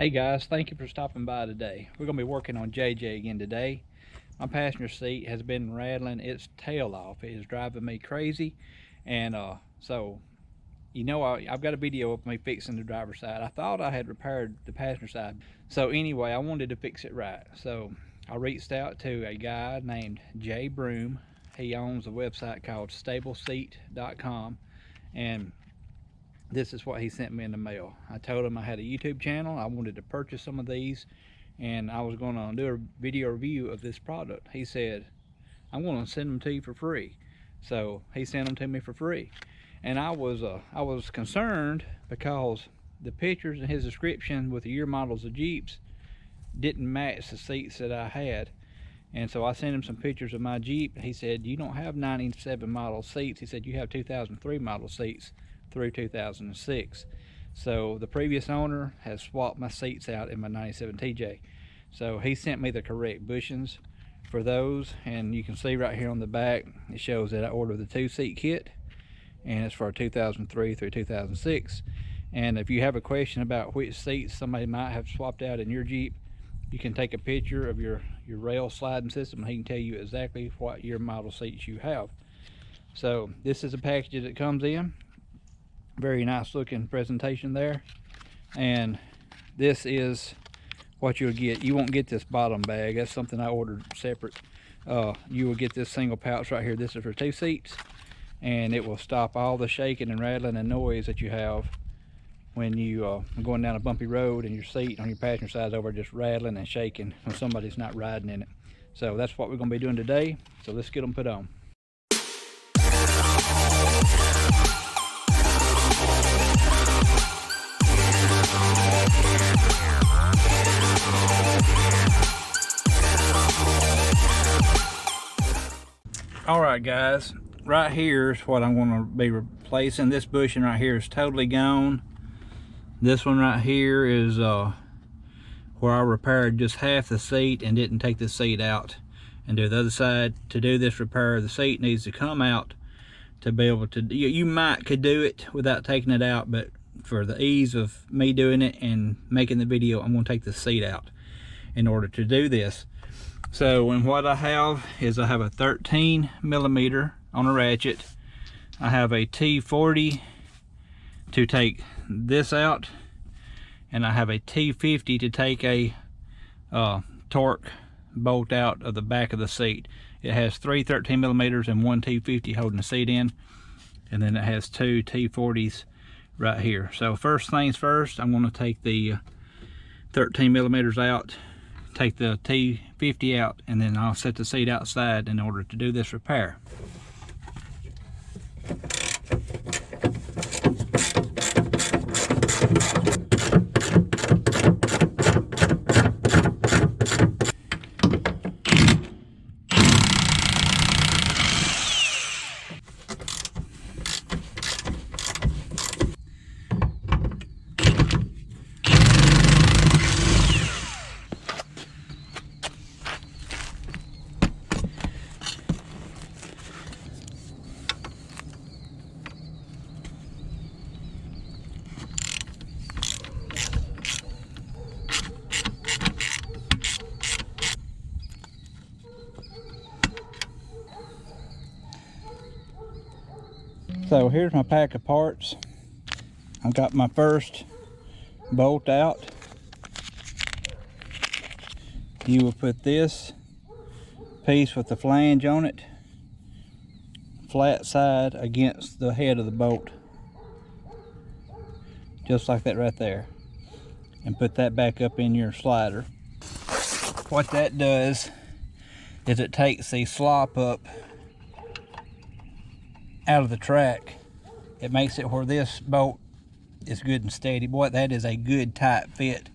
Hey guys, thank you for stopping by today. We're going to be working on JJ again today. My passenger seat has been rattling its tail off. It is driving me crazy. And I've got a video of me fixing the driver's side. I thought I had repaired the passenger side. So anyway, I wanted to fix it right. So I reached out to a guy named Jay Broom. He owns a website called StableSeat.com. And this is what he sent me in the mail. I told him I had a YouTube channel. I wanted to purchase some of these and I was going to do a video review of this product. He said, I'm going to send them to you for free. So he sent them to me for free. And I was concerned because the pictures in his description with the year models of Jeeps didn't match the seats that I had. And so I sent him some pictures of my Jeep. He said, you don't have 97 model seats. He said, you have 2003 model seats through 2006. So the previous owner has swapped my seats out in my 97 TJ. So he sent me the correct bushings for those, and you can see right here on the back it shows that I ordered the 2-seat kit, and it's for 2003 through 2006. And if you have a question about which seats somebody might have swapped out in your Jeep, you can take a picture of your rail sliding system and he can tell you exactly what your model seats you have. So this is a package that comes in. Very nice looking presentation there, and this is what you'll get. You won't get this bottom bag, that's something I ordered separate. You will get this single pouch right here. This is for 2 seats, and it will stop all the shaking and rattling and noise that you have when you are going down a bumpy road and your seat on your passenger side is over just rattling and shaking when somebody's not riding in it. So that's what we're going to be doing today, so let's get them put on. Alright guys, right here is what I'm going to be replacing. This bushing right here is totally gone. This one right here is where I repaired just half the seat and didn't take the seat out and do the other side. To do this repair, the seat needs to come out to be able to, you could do it without taking it out, but for the ease of me doing it and making the video, I'm going to take the seat out in order to do this. So, and what I have is I have a 13mm on a ratchet. I have a T40 to take this out, and I have a T50 to take a torque bolt out of the back of the seat. It has 3 13mm and 1 T50 holding the seat in, and then it has 2 T40s right here. So first things first, I'm going to take the 13mm out, take the T50 out, and then I'll set the seat outside in order to do this repair. So here's my pack of parts. I've got my first bolt out. You will put this piece with the flange on it flat side against the head of the bolt, just like that right there, and put that back up in your slider. What that does is it takes the slop up out of the track. It makes it where this bolt is good and steady. Boy, that is a good tight fit,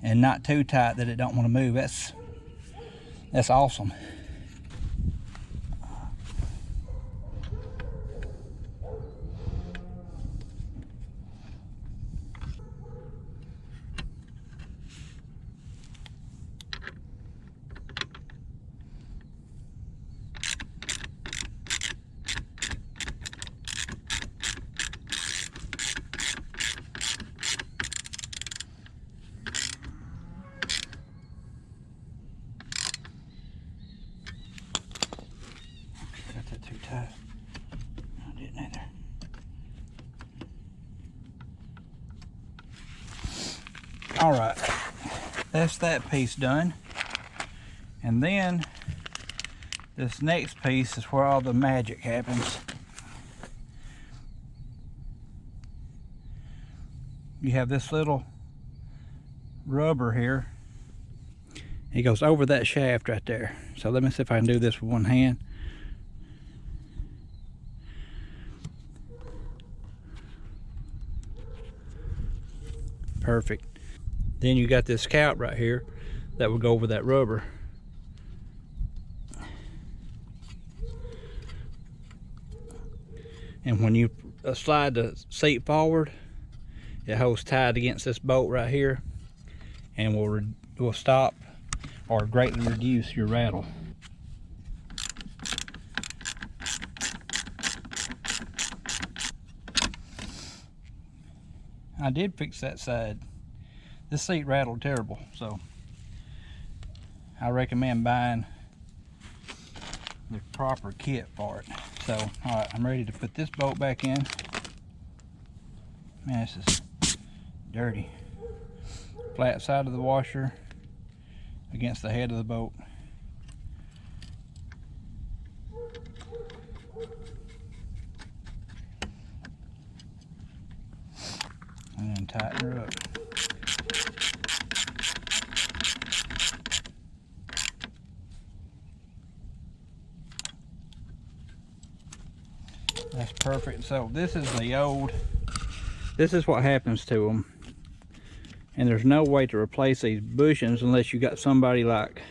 and not too tight that it don't want to move. That's awesome. All right, that's that piece done. And then this next piece is where all the magic happens. You have this little rubber here. It goes over that shaft right there. So let me see if I can do this with one hand. Perfect. Then you got this cap right here that will go over that rubber. And when you slide the seat forward, it holds tight against this bolt right here and will stop or greatly reduce your rattle. I did fix that side. This seat rattled terrible, so I recommend buying the proper kit for it. So, all right, I'm ready to put this bolt back in. Man, this is dirty. Flat side of the washer against the head of the bolt. And then tighten her up. That's perfect. So this is the old, this is what happens to them. And there's no way to replace these bushings unless you got somebody like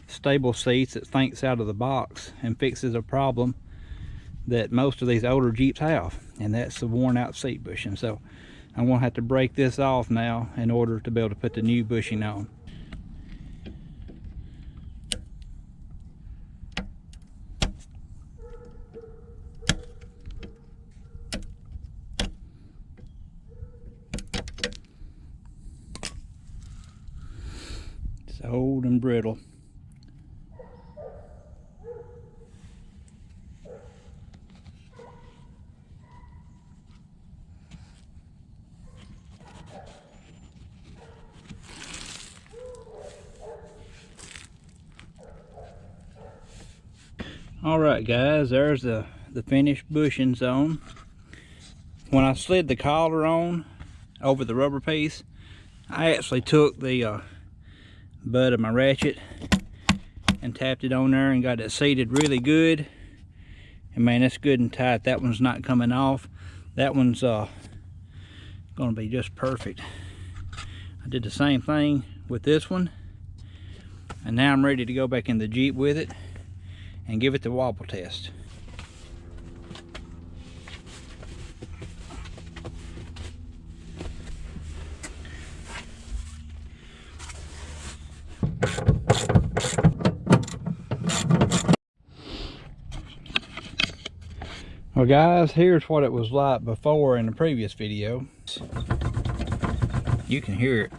StableSeats that thinks out of the box and fixes a problem that most of these older Jeeps have, and that's the worn out seat bushing. So I'm gonna have to break this off now in order to be able to put the new bushing on. It's old and brittle. Alright guys, there's the finished bushings on. When I slid the collar on over the rubber piece, I actually took the butt of my ratchet and tapped it on there and got it seated really good. And man, it's good and tight. That one's not coming off. That one's gonna be just perfect. I did the same thing with this one, and now I'm ready to go back in the Jeep with it and give it the wobble test. Well guys, here's what it was like before in the previous video. You can hear it.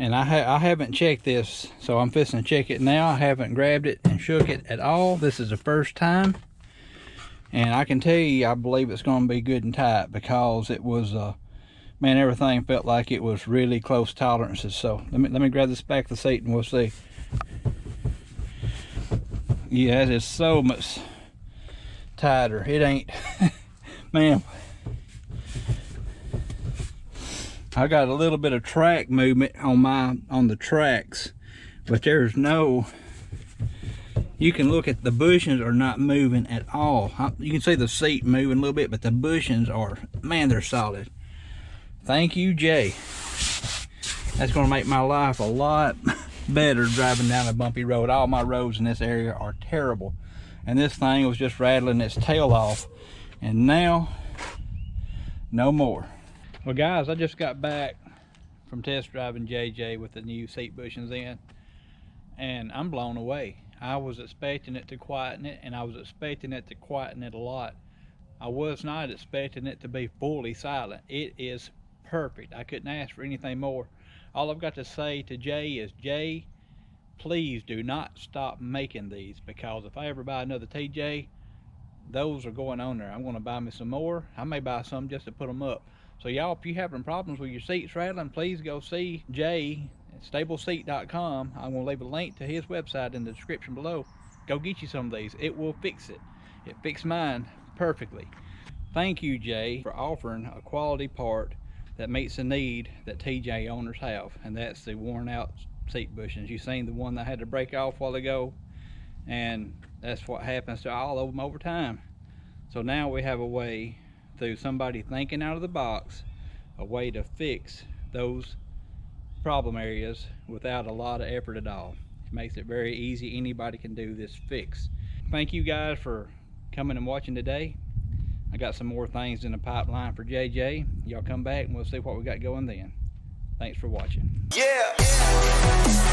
And I haven't checked this, so I'm fixing to check it now. I haven't grabbed it and shook it at all. This is the first time. And I can tell you, I believe it's going to be good and tight, because it was, man, everything felt like it was really close tolerances. So let me grab this back of the seat and we'll see. Yeah, it is so much tighter. It ain't, man. I got a little bit of track movement on the tracks, but there's no, you can look at the bushings are not moving at all. You can see the seat moving a little bit, but the bushings are, man, they're solid. Thank you, Jay. That's going to make my life a lot better driving down a bumpy road. All my roads in this area are terrible, and this thing was just rattling its tail off, and now no more. Well guys, I just got back from test driving JJ with the new seat bushings in, and I'm blown away. I was expecting it to quieten it, and I was expecting it to quieten it a lot. I was not expecting it to be fully silent. It is perfect. I couldn't ask for anything more. All I've got to say to Jay is, Jay, please do not stop making these, because if I ever buy another TJ, those are going on there. I'm going to buy me some more. I may buy some just to put them up. So y'all, if you're having problems with your seats rattling, please go see Jay at StableSeat.com. I'm going to leave a link to his website in the description below. Go get you some of these. It will fix it. It fixed mine perfectly. Thank you, Jay, for offering a quality part that meets the need that TJ owners have, and that's the worn out seat bushings. You've seen the one that I had to break off a while ago, and that's what happens to all of them over time. So now we have a way, through somebody thinking out of the box, a way to fix those problem areas without a lot of effort at all. It makes it very easy. Anybody can do this fix. Thank you guys for coming and watching today. I got some more things in the pipeline for JJ. Y'all come back and we'll see what we got going then. Thanks for watching. Yeah.